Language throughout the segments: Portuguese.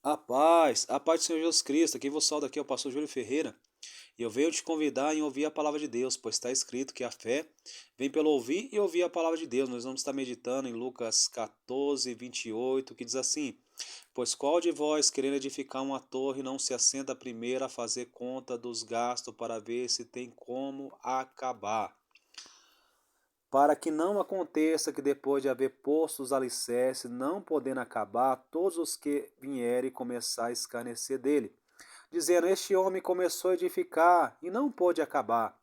A paz do Senhor Jesus Cristo, aqui vos saúdo, aqui é o pastor Júlio Ferreira, e eu venho te convidar em ouvir a palavra de Deus, pois está escrito que a fé vem pelo ouvir e ouvir a palavra de Deus. Nós vamos estar meditando em Lucas 14:28, que diz assim: Pois qual de vós, querendo edificar uma torre, não se assenta primeiro a fazer conta dos gastos para ver se tem como acabar? Para que não aconteça que depois de haver posto os alicerces, não podendo acabar, todos os que vierem começar a escarnecer dele, dizendo: Este homem começou a edificar e não pôde acabar.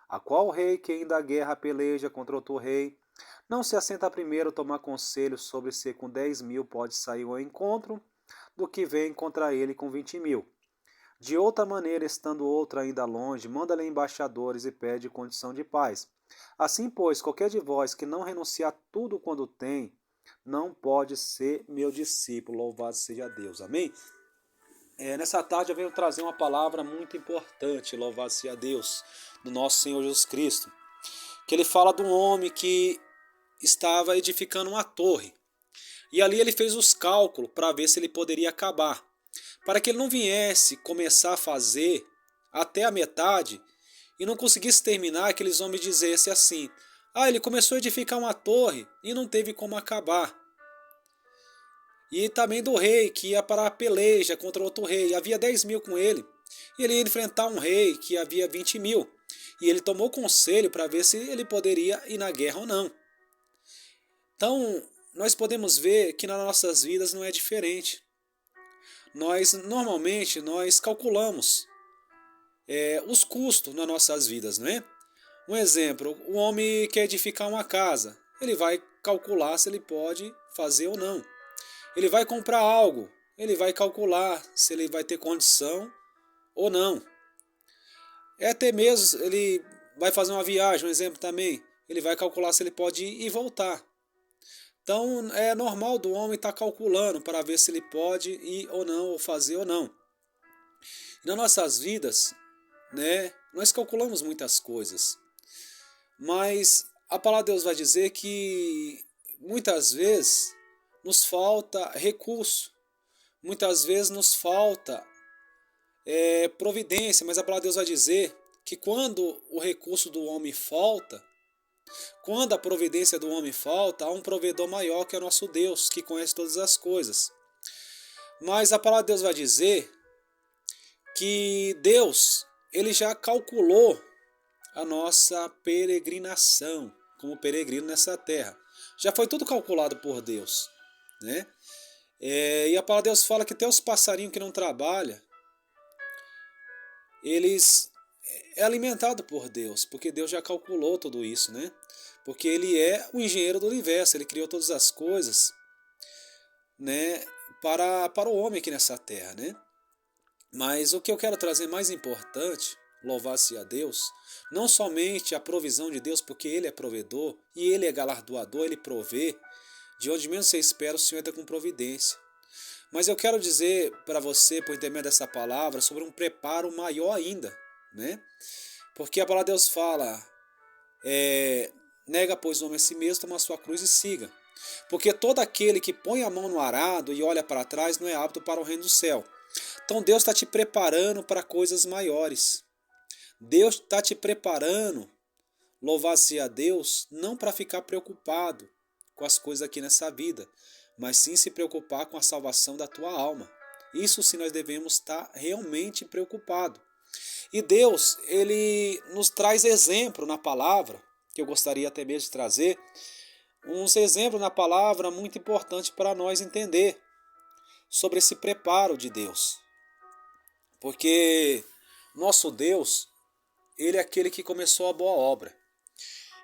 A qual rei que ainda a guerra peleja contra outro rei, não se assenta primeiro a tomar conselho sobre se com 10.000 pode sair ao encontro, do que vem contra ele com 20.000. De outra maneira, estando outro ainda longe, manda-lhe embaixadores e pede condição de paz. Assim, pois, qualquer de vós que não renuncia a tudo quando tem, não pode ser meu discípulo. Louvado seja Deus. Amém? Nessa tarde eu venho trazer uma palavra muito importante, louvado seja Deus, do nosso Senhor Jesus Cristo. Que ele fala de um homem que estava edificando uma torre. E ali ele fez os cálculos para ver se ele poderia acabar. Para que ele não viesse começar a fazer até a metade e não conseguisse terminar, aqueles homens dissessem assim: ele começou a edificar uma torre e não teve como acabar. E também do rei que ia para a peleja contra outro rei, havia 10.000 com ele, e ele ia enfrentar um rei que havia 20.000, e ele tomou conselho para ver se ele poderia ir na guerra ou não. Então, nós podemos ver que nas nossas vidas não é diferente. Normalmente nós calculamos os custos nas nossas vidas, não é? Um exemplo, o homem quer edificar uma casa, ele vai calcular se ele pode fazer ou não. Ele vai comprar algo, ele vai calcular se ele vai ter condição ou não. Até mesmo ele vai fazer uma viagem, um exemplo também, ele vai calcular se ele pode ir e voltar. Então é normal do homem estar calculando para ver se ele pode ir ou não, ou fazer ou não. E nas nossas vidas, né, nós calculamos muitas coisas, mas a palavra de Deus vai dizer que muitas vezes nos falta recurso, muitas vezes nos falta providência, mas a palavra de Deus vai dizer que quando o recurso do homem falta, quando a providência do homem falta, há um provedor maior que é o nosso Deus, que conhece todas as coisas. Mas a palavra de Deus vai dizer que Deus, ele já calculou a nossa peregrinação como peregrino nessa terra. Já foi tudo calculado por Deus, né? E a palavra de Deus fala que até os passarinhos que não trabalham, eles alimentado por Deus, porque Deus já calculou tudo isso, né? Porque ele é o engenheiro do universo, ele criou todas as coisas, né, para o homem aqui nessa terra, né? Mas o que eu quero trazer mais importante, louvar-se a Deus, não somente a provisão de Deus, porque ele é provedor e ele é galardoador, ele provê, de onde menos você espera, o Senhor entra com providência. Mas eu quero dizer para você, por intermédio dessa palavra, sobre um preparo maior ainda, né? Porque a palavra de Deus fala, nega, pois, o homem a si mesmo, toma a sua cruz e siga. Porque todo aquele que põe a mão no arado e olha para trás não é apto para o reino do céu. Então Deus está te preparando para coisas maiores. Deus está te preparando, louvar-se a Deus, não para ficar preocupado com as coisas aqui nessa vida, mas sim se preocupar com a salvação da tua alma. Isso sim nós devemos estar realmente preocupados. E Deus, ele nos traz exemplo na palavra, que eu gostaria até mesmo de trazer, uns exemplos na palavra muito importantes para nós entender sobre esse preparo de Deus. Porque nosso Deus, ele é aquele que começou a boa obra.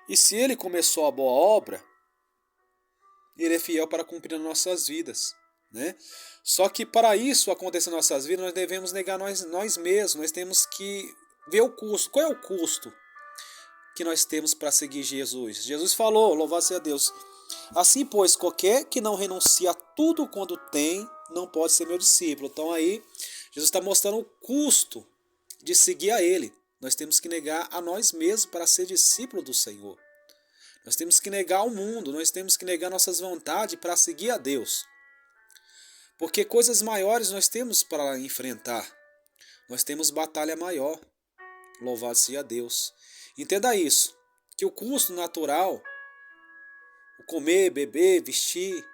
E se ele começou a boa obra, ele é fiel para cumprir nas nossas vidas, né? Só que para isso acontecer nas nossas vidas, nós devemos negar nós mesmos, nós temos que ver o custo. Qual é o custo que nós temos para seguir Jesus? Jesus falou, louvado seja Deus, assim pois, qualquer que não renuncia a tudo quando tem, não pode ser meu discípulo. Então aí, Jesus está mostrando o custo de seguir a Ele. Nós temos que negar a nós mesmos para ser discípulo do Senhor. Nós temos que negar o mundo, nós temos que negar nossas vontades para seguir a Deus. Porque coisas maiores nós temos para enfrentar. Nós temos batalha maior. Louvado seja Deus. Entenda isso, que o custo natural, o comer, beber, vestir,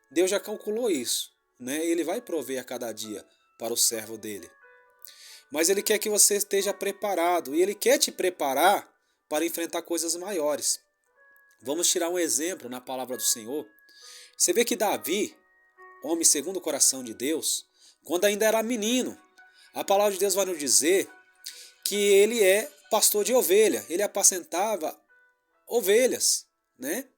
Deus já calculou isso, né? Ele vai prover a cada dia para o servo dele. Mas Ele quer que você esteja preparado, e Ele quer te preparar para enfrentar coisas maiores. Vamos tirar um exemplo na palavra do Senhor. Você vê que Davi, homem segundo o coração de Deus, quando ainda era menino, a palavra de Deus vai nos dizer que ele é pastor de ovelha, ele apacentava ovelhas, né?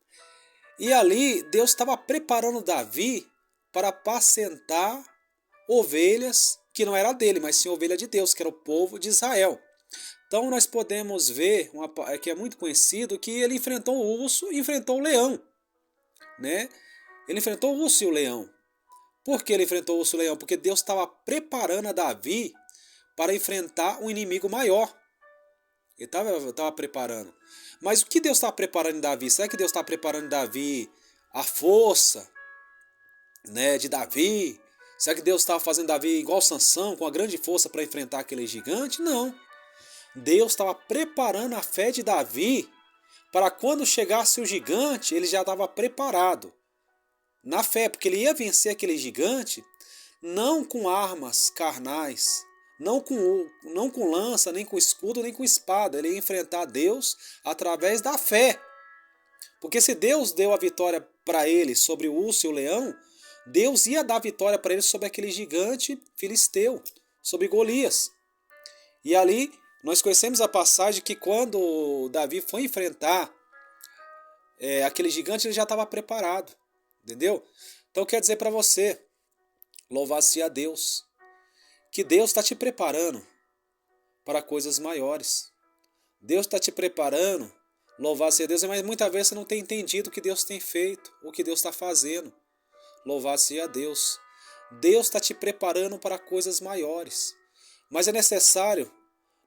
E ali Deus estava preparando Davi para apacentar ovelhas que não era dele, mas sim ovelha de Deus, que era o povo de Israel. Então nós podemos ver, que é muito conhecido, que ele enfrentou o urso e enfrentou o leão, né? Ele enfrentou o urso e o leão. Por que ele enfrentou o urso e o leão? Porque Deus estava preparando a Davi para enfrentar um inimigo maior. Ele estava preparando. Mas o que Deus está preparando em Davi? Será que Deus está preparando em Davi a força, né, de Davi? Será que Deus estava fazendo Davi igual Sansão, com a grande força para enfrentar aquele gigante? Não. Deus estava preparando a fé de Davi para quando chegasse o gigante, ele já estava preparado. Na fé, porque ele ia vencer aquele gigante não com armas carnais, não com lança, nem com escudo, nem com espada. Ele ia enfrentar Deus através da fé. Porque se Deus deu a vitória para ele sobre o urso e o leão, Deus ia dar a vitória para ele sobre aquele gigante filisteu, sobre Golias. E ali nós conhecemos a passagem que quando Davi foi enfrentar aquele gigante, ele já estava preparado. Entendeu? Então quer dizer para você, louvado seja Deus, que Deus está te preparando para coisas maiores. Deus está te preparando, louvado seja Deus, mas muitas vezes você não tem entendido o que Deus tem feito, o que Deus está fazendo. Louvado seja Deus. Deus está te preparando para coisas maiores. Mas é necessário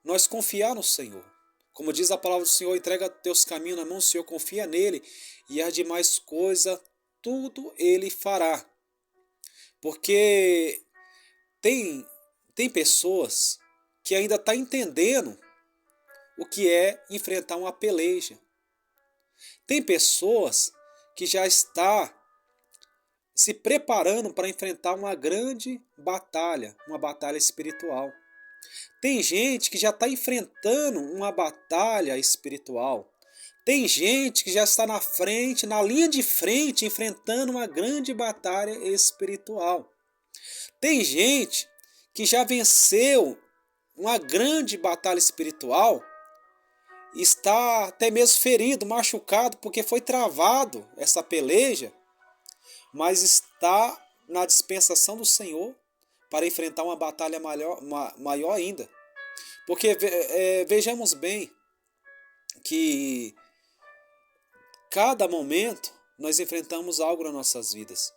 nós confiar no Senhor. Como diz a palavra do Senhor, entrega teus caminhos na mão do Senhor, confia nele, e as demais coisas tudo ele fará. Porque tem pessoas que ainda estão entendendo o que é enfrentar uma peleja. Tem pessoas que já está se preparando para enfrentar uma grande batalha, uma batalha espiritual. Tem gente que já está enfrentando uma batalha espiritual. Tem gente que já está na frente, na linha de frente, enfrentando uma grande batalha espiritual. Tem gente que já venceu uma grande batalha espiritual, está até mesmo ferido, machucado, porque foi travado essa peleja, mas está na dispensação do Senhor para enfrentar uma batalha maior ainda. Porque vejamos bem que cada momento nós enfrentamos algo nas nossas vidas.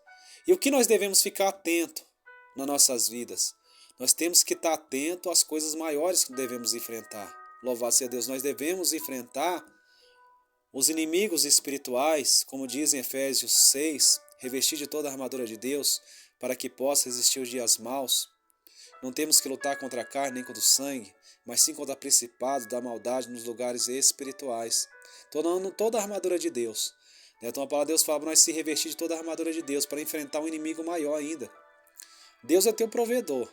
E o que nós devemos ficar atento nas nossas vidas? Nós temos que estar atento às coisas maiores que devemos enfrentar. Louvado seja Deus, nós devemos enfrentar os inimigos espirituais, como diz em Efésios 6, revestir de toda a armadura de Deus, para que possa resistir os dias maus. Não temos que lutar contra a carne nem contra o sangue, mas sim contra principados da maldade nos lugares espirituais. Tornando toda a armadura de Deus. Então a palavra de Deus fala para nós se revestir de toda a armadura de Deus para enfrentar um inimigo maior ainda. Deus é teu provedor.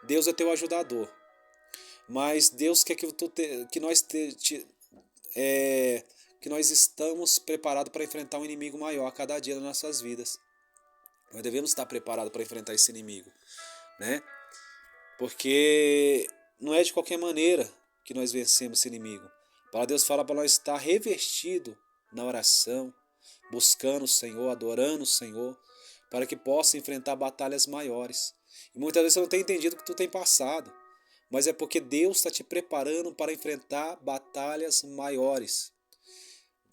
Deus é teu ajudador. Mas Deus quer que nós estamos preparados para enfrentar um inimigo maior a cada dia das nossas vidas. Nós devemos estar preparados para enfrentar esse inimigo, né? Porque não é de qualquer maneira que nós vencemos esse inimigo. A palavra de Deus fala para nós estar revestido na oração, buscando o Senhor, adorando o Senhor, para que possa enfrentar batalhas maiores. E muitas vezes você não tem entendido o que tu tem passado, mas é porque Deus está te preparando para enfrentar batalhas maiores.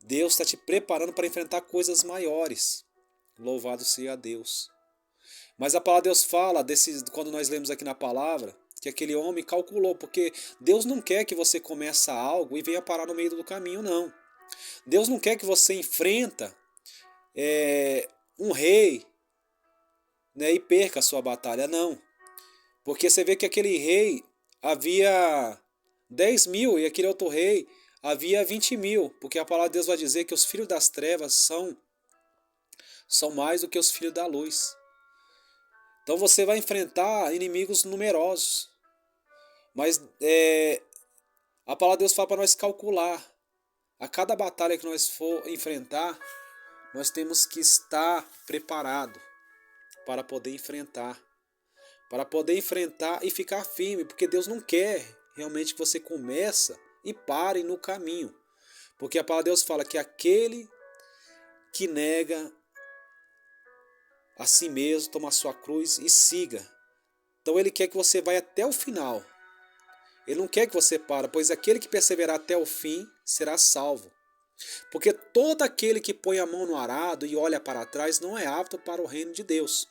Deus está te preparando para enfrentar coisas maiores. Louvado seja Deus. Mas a palavra de Deus fala, quando nós lemos aqui na palavra, que aquele homem calculou, porque Deus não quer que você comece algo e venha parar no meio do caminho, não. Deus não quer que você enfrenta um rei, né, e perca a sua batalha, não. Porque você vê que aquele rei havia 10.000 e aquele outro rei havia 20.000, porque a palavra de Deus vai dizer que os filhos das trevas são mais do que os filhos da luz. Então você vai enfrentar inimigos numerosos, mas a palavra de Deus fala para nós calcular. A cada batalha que nós for enfrentar, nós temos que estar preparado para poder enfrentar. Para poder enfrentar e ficar firme, porque Deus não quer realmente que você comece e pare no caminho. Porque a palavra de Deus fala que aquele que nega a si mesmo, toma a sua cruz e siga. Então ele quer que você vá até o final. Ele não quer que você pare, pois aquele que perseverar até o fim será salvo. Porque todo aquele que põe a mão no arado e olha para trás não é apto para o reino de Deus.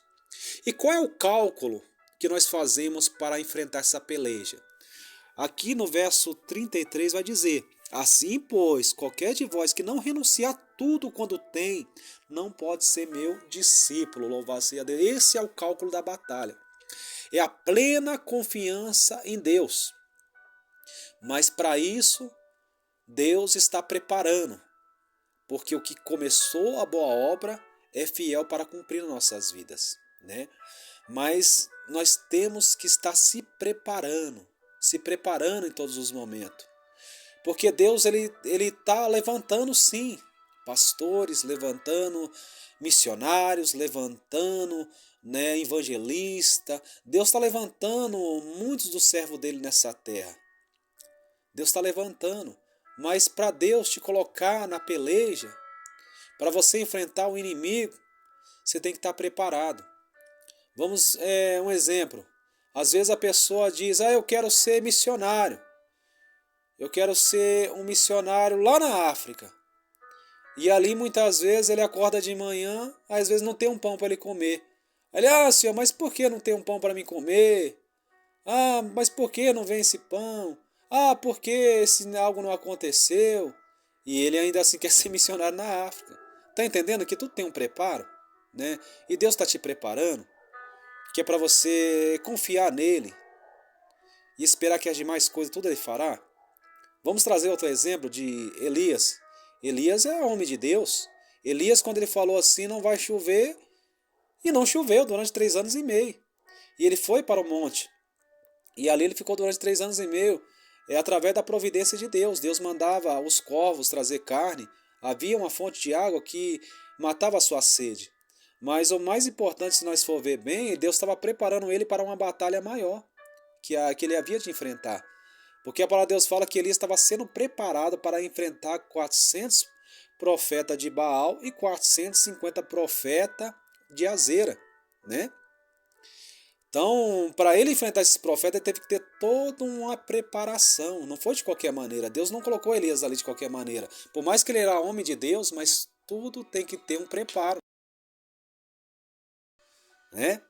E qual é o cálculo que nós fazemos para enfrentar essa peleja? Aqui no verso 33 vai dizer: assim, pois, qualquer de vós que não renuncia a tudo quando tem, não pode ser meu discípulo. Louvado seja Deus. Esse é o cálculo da batalha. É a plena confiança em Deus. Mas para isso, Deus está preparando. Porque o que começou a boa obra é fiel para cumprir nas nossas vidas, né? Mas nós temos que estar se preparando em todos os momentos. Porque Deus ele está levantando sim pastores, levantando missionários, levantando, né, evangelista. Deus está levantando muitos dos servos dele nessa terra. Deus está levantando. Mas para Deus te colocar na peleja, para você enfrentar o inimigo, você tem que estar preparado. Vamos, um exemplo. Às vezes a pessoa diz: eu quero ser missionário. Eu quero ser um missionário lá na África. E ali muitas vezes ele acorda de manhã, às vezes não tem um pão para ele comer. Ele: Senhor, mas por que não tem um pão para mim comer? Mas por que não vem esse pão? Por que esse algo não aconteceu? E ele ainda assim quer ser missionário na África. Está entendendo que tudo tem um preparo, né? E Deus está te preparando, que é para você confiar nele e esperar que as demais coisas tudo ele fará. Vamos trazer outro exemplo de Elias. Elias é homem de Deus. Elias, quando ele falou assim, não vai chover, e não choveu durante 3 anos e meio. E ele foi para o monte. E ali ele ficou durante 3 anos e meio, através da providência de Deus. Deus mandava os corvos trazer carne. Havia uma fonte de água que matava a sua sede. Mas o mais importante, se nós for ver bem, Deus estava preparando ele para uma batalha maior que ele havia de enfrentar. Porque a palavra de Deus fala que Elias estava sendo preparado para enfrentar 400 profetas de Baal e 450 profetas de Azera, né? Então, para ele enfrentar esses profetas, ele teve que ter toda uma preparação. Não foi de qualquer maneira. Deus não colocou Elias ali de qualquer maneira. Por mais que ele era homem de Deus, mas tudo tem que ter um preparo, né?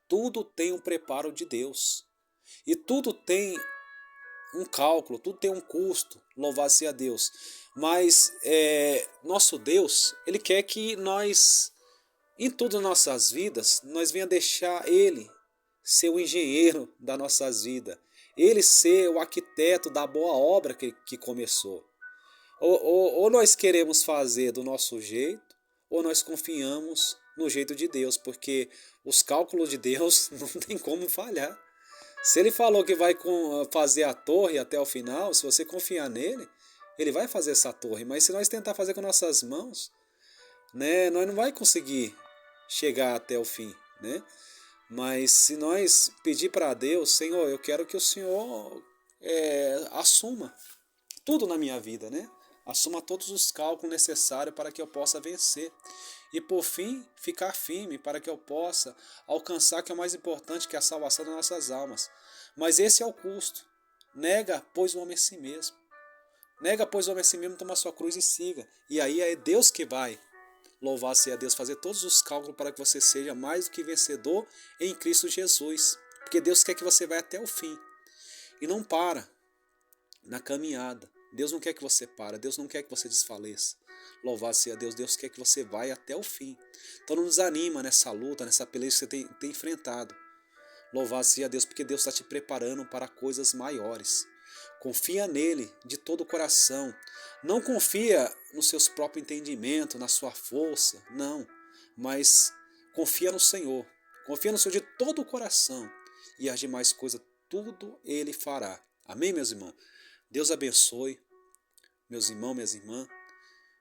Tudo tem um preparo de Deus. E tudo tem um cálculo, tudo tem um custo, louvado seja Deus. Mas nosso Deus, Ele quer que nós, em todas as nossas vidas, nós venha deixar Ele ser o engenheiro das nossas vidas. Ele ser o arquiteto da boa obra que começou. Ou nós queremos fazer do nosso jeito, ou nós confiamos no jeito de Deus, porque os cálculos de Deus não tem como falhar. Se ele falou que vai fazer a torre até o final, se você confiar nele, ele vai fazer essa torre. Mas se nós tentar fazer com nossas mãos, né, nós não vai conseguir chegar até o fim, né? Mas se nós pedir para Deus: Senhor, eu quero que o Senhor assuma tudo na minha vida, né? Assuma todos os cálculos necessários para que eu possa vencer. E por fim, ficar firme para que eu possa alcançar o que é mais importante, que é a salvação das nossas almas. Mas esse é o custo. Nega, pois, o homem a si mesmo. Nega, pois, o homem a si mesmo, toma a sua cruz e siga. E aí é Deus que vai, louvar seja Deus, fazer todos os cálculos para que você seja mais do que vencedor em Cristo Jesus. Porque Deus quer que você vá até o fim. E não para na caminhada. Deus não quer que você pare, Deus não quer que você desfaleça. Louvado seja Deus, Deus quer que você vá até o fim. Então não desanima nessa luta, nessa peleja que você tem enfrentado. Louvado seja Deus, porque Deus está te preparando para coisas maiores. Confia nele de todo o coração. Não confia nos seus próprios entendimentos, na sua força, não. Mas confia no Senhor. Confia no Senhor de todo o coração. E as demais coisas, tudo Ele fará. Amém, meus irmãos? Deus abençoe, meus irmãos, minhas irmãs,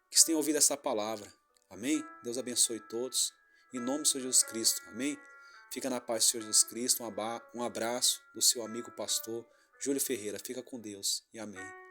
que tenham ouvido essa palavra. Amém? Deus abençoe todos. Em nome do Senhor Jesus Cristo. Amém? Fica na paz do Senhor Jesus Cristo. Um abraço do seu amigo pastor Júlio Ferreira. Fica com Deus e amém.